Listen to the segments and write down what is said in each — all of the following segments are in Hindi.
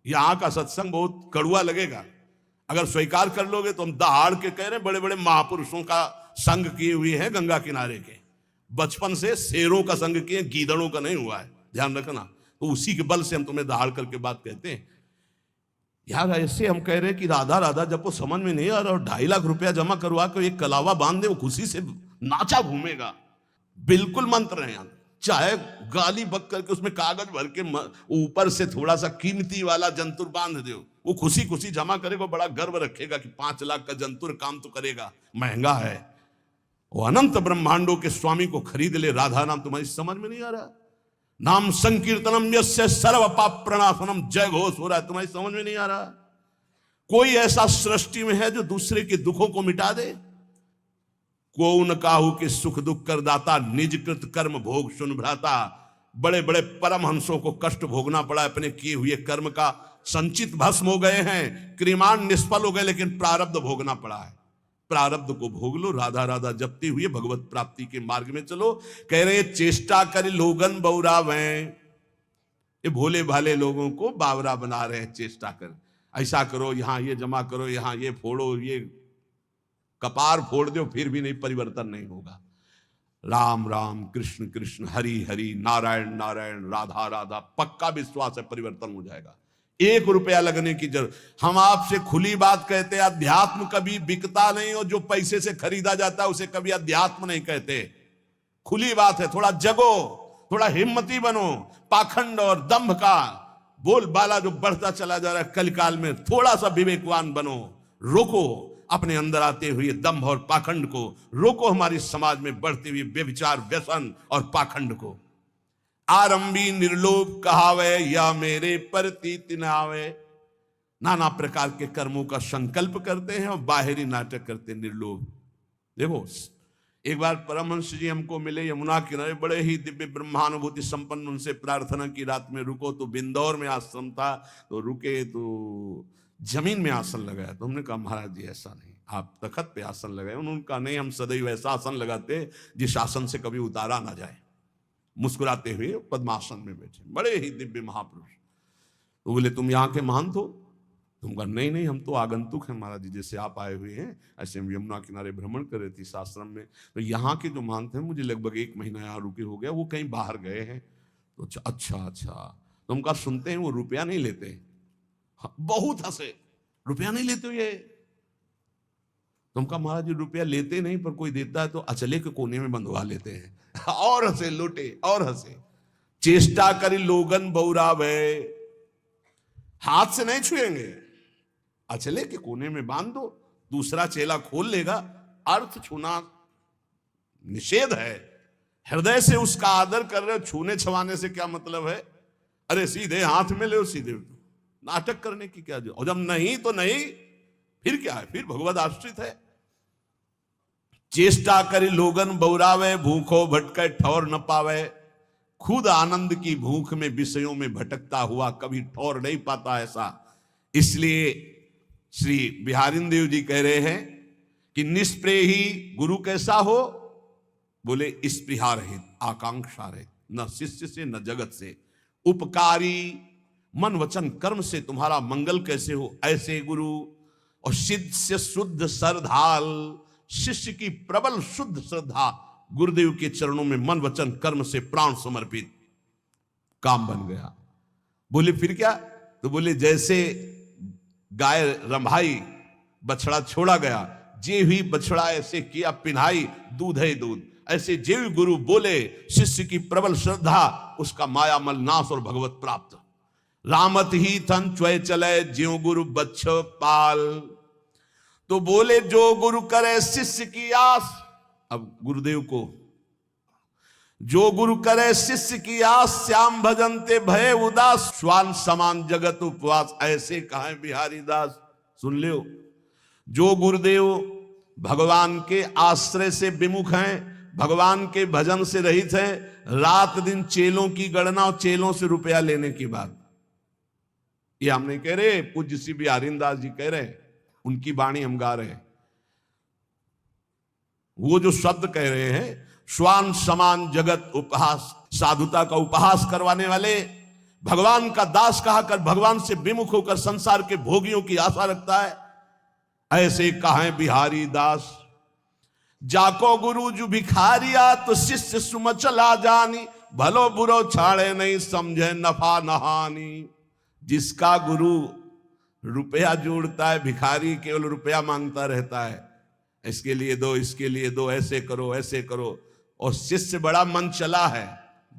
यहां का सत्संग बहुत कड़ुआ लगेगा, अगर स्वीकार कर लोगे तो हम दहाड़ के कह रहे बड़े बड़े महापुरुषों का संग किए हुए हैं गंगा किनारे के, बचपन से शेरों का संग किए, गीदड़ों का नहीं हुआ है, ध्यान रखना। तो उसी के बल से हम तुम्हें दहाड़ करके बात कहते हैं। यार ऐसे हम कह रहे हैं कि राधा राधा जब वो समझ में नहीं आ रहा, और 2.5 लाख रुपया जमा करवा कर एक कलावा बांध दे, वो खुशी से नाचा घूमेगा। बिल्कुल मंत्र है, चाहे गाली बक करके उसमें कागज भर के ऊपर से थोड़ा सा कीमती वाला जंतुर बांध दो, वो खुशी खुशी जमा करेगा, बड़ा गर्व रखेगा कि 5 लाख का जंतुर काम तो करेगा, महंगा है। वो अनंत ब्रह्मांडों के स्वामी को खरीद ले, राधा नाम तुम्हारी समझ में नहीं आ रहा, नाम संकीर्तनम यस्य सर्व पाप प्रणाशनम, जय घोष हो रहा है, तुम्हारी समझ में नहीं आ रहा। कोई ऐसा सृष्टि में है जो दूसरे के दुखों को मिटा दे? को न काहू के सुख दुख कर दाता, निज कृत कर्म भोग सुन भ्राता। बड़े बड़े परमहंसों को कष्ट भोगना पड़ा, अपने किए हुए कर्म का संचित भस्म हो गए हैं, क्रियान निष्फल हो गए, लेकिन प्रारब्ध भोगना पड़ा है। प्रारब्ध को भोग लो, राधा राधा जपते हुए भगवत प्राप्ति के मार्ग में चलो। कह रहे चेष्टा कर लोगन बौरावे, ये भोले भाले लोगों को बावरा बना रहे हैं, चेष्टा कर, ऐसा करो, यहां ये जमा करो, यहां ये फोड़ो, ये कपार फोड़ दो, फिर भी नहीं, परिवर्तन नहीं होगा। राम राम कृष्ण कृष्ण हरि हरि नारायण नारायण राधा राधा, पक्का विश्वास है परिवर्तन हो जाएगा। 1 रुपया लगने की जरूरत। हम आपसे खुली बात कहते हैं, अध्यात्म कभी बिकता नहीं, और जो पैसे से खरीदा जाता है उसे कभी अध्यात्म नहीं कहते। खुली बात है, थोड़ा जगो, थोड़ा हिम्मती बनो। पाखंड और दंभ का बोलबाला जो बढ़ता चला जा रहा है कलकाल में, थोड़ा सा विवेकवान बनो, रोको अपने अंदर आते हुए दंभ और पाखंड को, रोको हमारी समाज में बढ़ते हुए व्यभिचार व्यसन और पाखंड को। आरंभी निर्लोभ कहावे, या मेरे प्रतीत न आवे। नाना प्रकार के कर्मों का संकल्प करते हैं और बाहरी नाटक करते हैं, निर्लोभ। देखो एक बार परमहंस जी हमको मिले यमुना किनारे, बड़े ही दिव्य ब्रह्मानुभूति संपन्न, उनसे प्रार्थना की रात में रुको, तो बिंदौर में आश्रम था, तो रुके तो जमीन में आसन लगाया। तो हमने कहा महाराज जी ऐसा नहीं, आप तखत पे आसन लगाए। उन्होंने कहा नहीं, हम सदैव ऐसा आसन लगाते जिस आसन से कभी उतारा ना जाए। मुस्कुराते हुए पद्मासन में बैठे, बड़े ही दिव्य महापुरुष। तो बोले तुम यहाँ के महंत हो? तुम कहा नहीं नहीं, हम तो आगंतुक हैं महाराज जी, जैसे आप आए हुए हैं ऐसे हम यमुना किनारे भ्रमण कर रहे थे इस आश्रम में। तो यहाँ के जो महंत हैं, मुझे लगभग 1 महीना यहाँ रुके हो गया, वो कहीं बाहर गए हैं। तो अच्छा अच्छा। तुम कहा सुनते हैं वो रुपया नहीं लेते? बहुत हंसे, रुपया नहीं लेते हो ये? तुम कहा महाराज जी रुपया लेते नहीं, पर कोई देता है तो अचले के कोने में बंधवा लेते हैं। और हंसे, लुटे और हंसे। चेष्टा करी लोगन बौरावे, हाथ से नहीं छुएंगे, अचले के कोने में बांध दो, दूसरा चेला खोल लेगा। अर्थ छूना निषेध है, हृदय से उसका आदर कर रहे हो, छूने छवाने से क्या मतलब है? अरे सीधे हाथ में ले, सीधे नाटक करने की क्या जरूरत? और जब नहीं तो नहीं, फिर क्या है? फिर भगवत आश्रित है। चेष्टा करी लोगन बौरावे, भूखो भटके ठौर न पावे। खुद आनंद की भूख में विषयों में भटकता हुआ कभी ठौर नहीं पाता ऐसा। इसलिए श्री बिहारिंदेव जी कह रहे हैं कि निष्प्रेही गुरु कैसा हो? बोले स्पृहा रहित, आकांक्षा रहित, न शिष्य से न जगत से, उपकारी मन वचन कर्म से तुम्हारा मंगल कैसे हो, ऐसे गुरु। और सिद्ध से शुद्ध श्रद्धाल, शिष्य की प्रबल शुद्ध श्रद्धा, गुरुदेव के चरणों में मन वचन कर्म से प्राण समर्पित, काम बन गया। बोले फिर क्या? तो बोले जैसे गाय रंभाई, बछड़ा छोड़ा गया, जे हुई बछड़ा ऐसे किया पिन्हाई, दूध है दूध, ऐसे जे गुरु बोले, शिष्य की प्रबल श्रद्धा, उसका माया मल नाश और भगवत प्राप्त। रामत ही थन च्वय चले, ज्यों गुरु बच्छ पाल। तो बोले जो गुरु करे शिष्य की आस, अब गुरुदेव को, जो गुरु करे शिष्य की आस, श्याम भजनते भय उदास, श्वान समान जगत उपवास, ऐसे कहा बिहारी दास। सुन लो, जो गुरुदेव भगवान के आश्रय से विमुख हैं, भगवान के भजन से रहित हैं, रात दिन चेलों की गणना और चेलों से रुपया लेने की बात, ये हम नहीं कह रहे, पूज्य श्री बिहारी दास जी कह रहे, उनकी वाणी हम गा रहे हैं। वो जो शब्द कह रहे हैं, श्वान समान जगत उपहास, साधुता का उपहास करवाने वाले, भगवान का दास कहा कर भगवान से विमुख होकर संसार के भोगियों की आशा रखता है, ऐसे कहें बिहारी दास। जाको गुरु जु भिखारिया तो शिष्य सुम चला जानी, भलो बुरो छाड़े नहीं समझे नफा नहानी। जिसका गुरु रुपया जोड़ता है, भिखारी केवल रुपया मांगता रहता है, इसके लिए दो, इसके लिए दो, ऐसे करो ऐसे करो, और शिष्य बड़ा मन चला है,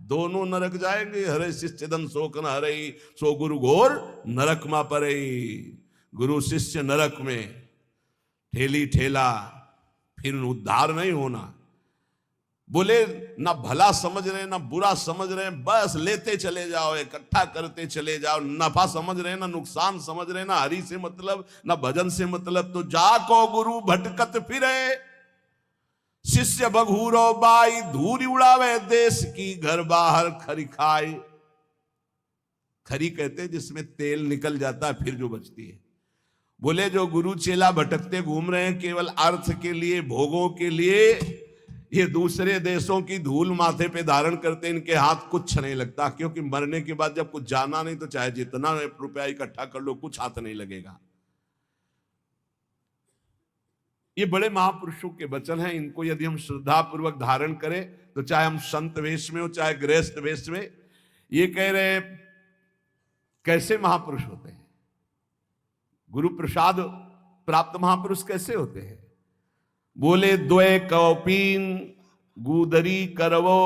दोनों नरक जाएंगे। हरे शिष्य दन शोक न हरे, सो गुरु घोर नरक मा परे। गुरु शिष्य नरक में ठेली ठेला, फिर उद्धार नहीं होना। बोले ना भला समझ रहे ना बुरा समझ रहे, बस लेते चले जाओ, इकट्ठा करते चले जाओ। नफा समझ रहे ना नुकसान समझ रहे, ना हरि से मतलब ना भजन से मतलब, तो जाको गुरु भटकत फिरे, शिष्य बघूरो बाई, धूरी उड़ावे देश की, घर बाहर खरी खाए। खरी कहते जिसमें तेल निकल जाता है फिर जो बचती है। बोले जो गुरु चेला भटकते घूम रहे हैं केवल अर्थ के लिए, भोगों के लिए, ये दूसरे देशों की धूल माथे पे धारण करते, इनके हाथ कुछ नहीं लगता, क्योंकि मरने के बाद जब कुछ जाना नहीं तो चाहे जितना रुपया इकट्ठा कर लो कुछ हाथ नहीं लगेगा। ये बड़े महापुरुषों के वचन हैं, इनको यदि हम श्रद्धा पूर्वक धारण करें तो चाहे हम संत वेश में हो चाहे गृहस्थ वेश में। ये कह रहे कैसे महापुरुष होते हैं, गुरु प्रसाद प्राप्त महापुरुष कैसे होते हैं। बोले द्वय कौपीन गुदरी करवो,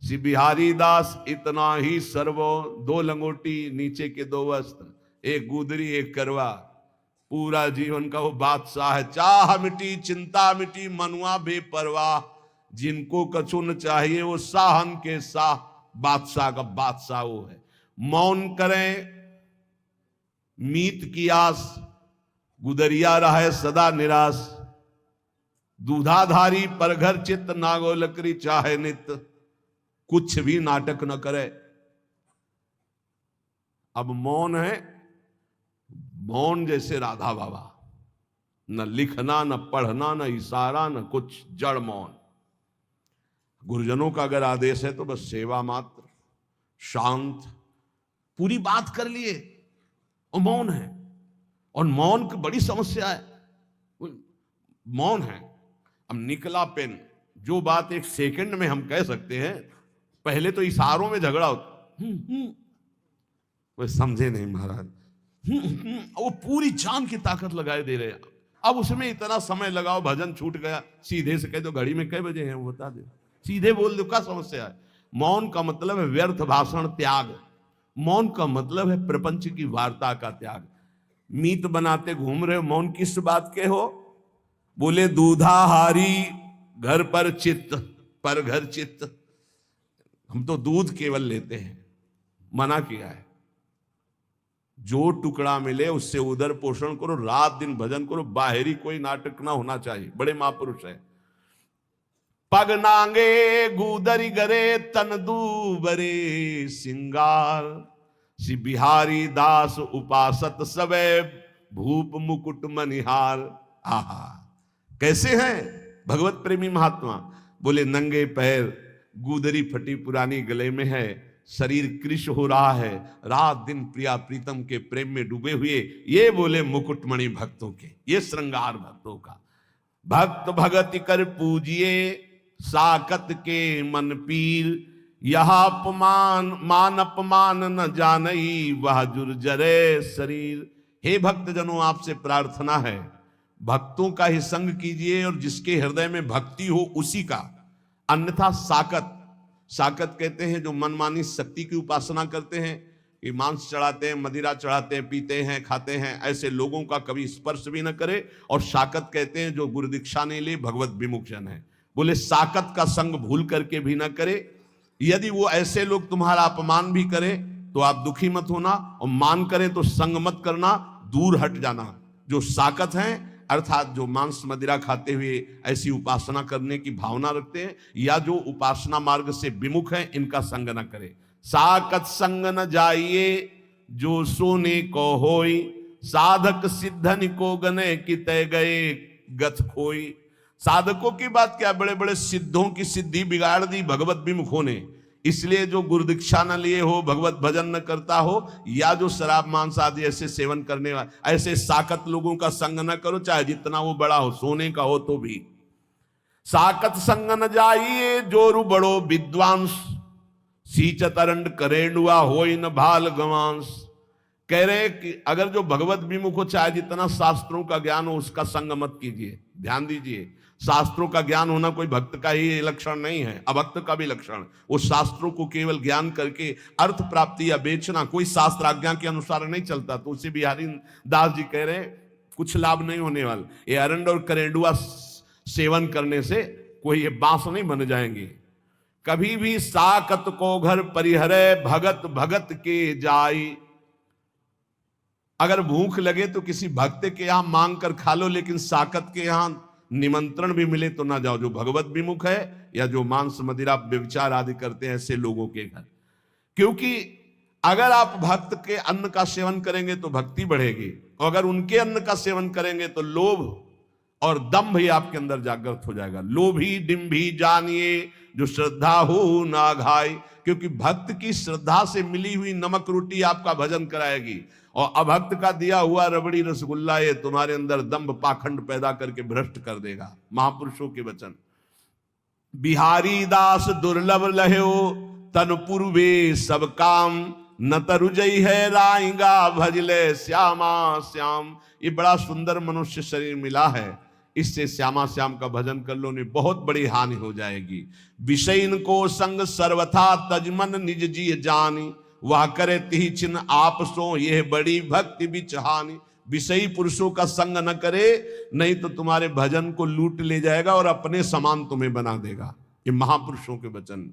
श्री बिहारी दास इतना ही सर्वो। दो लंगोटी नीचे के दो वस्त्र, एक गुदरी एक करवा, पूरा जीवन का वो बादशाह है। चाह मिटी चिंता मिटी मनुआ बेपरवाह, जिनको कछु न चाहिए वो साहन के साह, बादशाह का बादशाह वो है। मौन करें मीत की आस, गुदरिया रहे सदा निराश। दूधाधारी पर घर चित्त, नागो लकड़ी चाहे नित, कुछ भी नाटक न करे। अब मौन है, मौन जैसे राधा बाबा, न लिखना न पढ़ना न इशारा न कुछ, जड़ मौन। गुरुजनों का अगर आदेश है तो बस सेवा मात्र, शांत, पूरी बात कर लिए और मौन है। और मौन की बड़ी समस्या है, मौन है। अब निकला पेन, जो बात एक सेकंड में हम कह सकते हैं, पहले तो इशारों में झगड़ा होता। वो समझे नहीं महाराज, वो पूरी जान की ताकत लगाए दे रहे। अब उसमें इतना समय लगाओ, भजन छूट गया, सीधे से कह दो घड़ी में कई बजे हैं वो बता दे, सीधे बोल दो, क्या समस्या है। मौन का मतलब है व्यर्थ भाषण त्याग, मौन का मतलब है प्रपंच की वार्ता का त्याग। मीत बनाते घूम रहे हो, मौन किस बात के हो। बोले दूधाहारी घर पर चित्त, पर घर चित्त, हम तो दूध केवल लेते हैं, मना किया है। जो टुकड़ा मिले उससे उदर पोषण करो, रात दिन भजन करो, बाहरी कोई नाटक ना होना चाहिए। बड़े महापुरुष है। पग नांगे गुदरी गरे तन दूबरे सिंगार, श्री बिहारी दास उपासत सबे भूप मुकुट मनिहार। आहा कैसे हैं भगवत प्रेमी महात्मा। बोले नंगे पैर, गुदरी फटी पुरानी गले में है, शरीर कृश हो रहा है, रात दिन प्रिया प्रीतम के प्रेम में डूबे हुए। ये बोले मुकुटमणि भक्तों के, ये श्रृंगार भक्तों का। भक्त भगति कर पूजिए साकत के मन पीर, यह अपमान मान अपमान न जानई, वह जुर्जरे शरीर। हे भक्तजनों, आपसे प्रार्थना है, भक्तों का ही संग कीजिए और जिसके हृदय में भक्ति हो उसी का। अन्यथा साकत, साकत कहते हैं जो मनमानी शक्ति की उपासना करते हैं, कि मांस चढ़ाते हैं, मदिरा चढ़ाते हैं, पीते हैं, खाते हैं, ऐसे लोगों का कभी स्पर्श भी न करे। और साकत कहते हैं जो गुरु दीक्षा नहीं ले, भगवत विमुख जन है। बोले साकत का संग भूल करके भी न करे। यदि वो ऐसे लोग तुम्हारा अपमान भी करें तो आप दुखी मत होना, और मान करें तो संग मत करना, दूर हट जाना। जो साकत हैं अर्थात जो मांस मदिरा खाते हुए ऐसी उपासना करने की भावना रखते हैं, या जो उपासना मार्ग से विमुख हैं, इनका संग न करे। साकत संग न जाइए जो सोने को होई, साधक सिद्धन को गने कि तय गए गथ खोई। साधकों की बात क्या, बड़े बड़े सिद्धों की सिद्धि बिगाड़ दी भगवत विमुखों ने। इसलिए जो गुरुदीक्षा न लिए हो, भगवत भजन न करता हो, या जो शराब मांस आदि ऐसे सेवन करने वाले, ऐसे साकत लोगों का संग न करो, चाहे जितना वो बड़ा हो, सोने का हो तो भी। साकत संग न जाइए जोरु बड़ो विद्वांस, सींचत अरंड करेंडुआ होई न भाल गवांस। कह रहे कि अगर जो भगवत विमुख हो, चाहे जितना शास्त्रों का ज्ञान हो, उसका संग मत कीजिए। ध्यान दीजिए, शास्त्रों का ज्ञान होना कोई भक्त का ही लक्षण नहीं है, अभक्त का भी लक्षण। वो शास्त्रों को केवल ज्ञान करके अर्थ प्राप्ति या बेचना कोई शास्त्र आज्ञा के अनुसार नहीं चलता। तो उसे बिहारी दास जी कह रहे कुछ लाभ नहीं होने वाला। ये अरंड और करेंडुआ सेवन करने से कोई ये बांस नहीं बन जाएंगे। कभी भी साकत को घर परिहरे, भगत भगत के जाई। अगर भूख लगे तो किसी भक्त के यहां मांग कर खा लो, लेकिन साकत के यहां निमंत्रण भी मिले तो ना जाओ, जो भगवत विमुख है या जो मांस मदिरा व्यभिचार आदि करते हैं ऐसे लोगों के घर। क्योंकि अगर आप भक्त के अन्न का सेवन करेंगे तो भक्ति बढ़ेगी, और अगर उनके अन्न का सेवन करेंगे तो लोभ और दंभ ही आपके अंदर जागृत हो जाएगा। लोभी डिम्भी जानिए, जो श्रद्धा हो ना घाय। क्योंकि भक्त की श्रद्धा से मिली हुई नमक रोटी आपका भजन कराएगी, और अभक्त का दिया हुआ रबड़ी रसगुल्ला ये तुम्हारे अंदर दंभ पाखंड पैदा करके भ्रष्ट कर देगा। महापुरुषों के वचन। बिहारी दास दुर्लभ लहो, तन पूर्वे सब काम, न तरुजई है राइंगा भजले श्यामा श्याम। ये बड़ा सुंदर मनुष्य शरीर मिला है, इससे श्यामा श्याम का भजन कर लो, नहीं बहुत बड़ी हानि हो जाएगी। विषयन को संग सर्वथा तजमन निज जी जानी, वह करे तिहि चिन्ह आप सो, यह बड़ी भक्ति बिचहानी। विषयी पुरुषों का संग न करे, नहीं तो तुम्हारे भजन को लूट ले जाएगा और अपने समान तुम्हें बना देगा। ये महापुरुषों के वचन।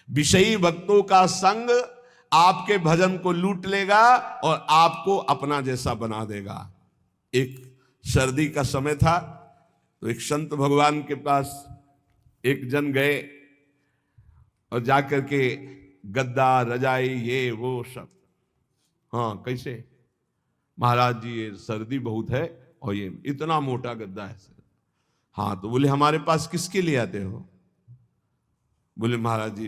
विषयी भक्तों का संग आपके भजन को लूट लेगा और आपको अपना जैसा बना देगा। एक सर्दी का समय था, तो एक संत भगवान के पास एक जन गए और जाकर के गद्दा रजाई ये वो सब, हाँ कैसे महाराज जी ये सर्दी बहुत है और ये इतना मोटा गद्दा है। हाँ, तो बोले हमारे पास किसके लिए आते हो? बोले महाराज जी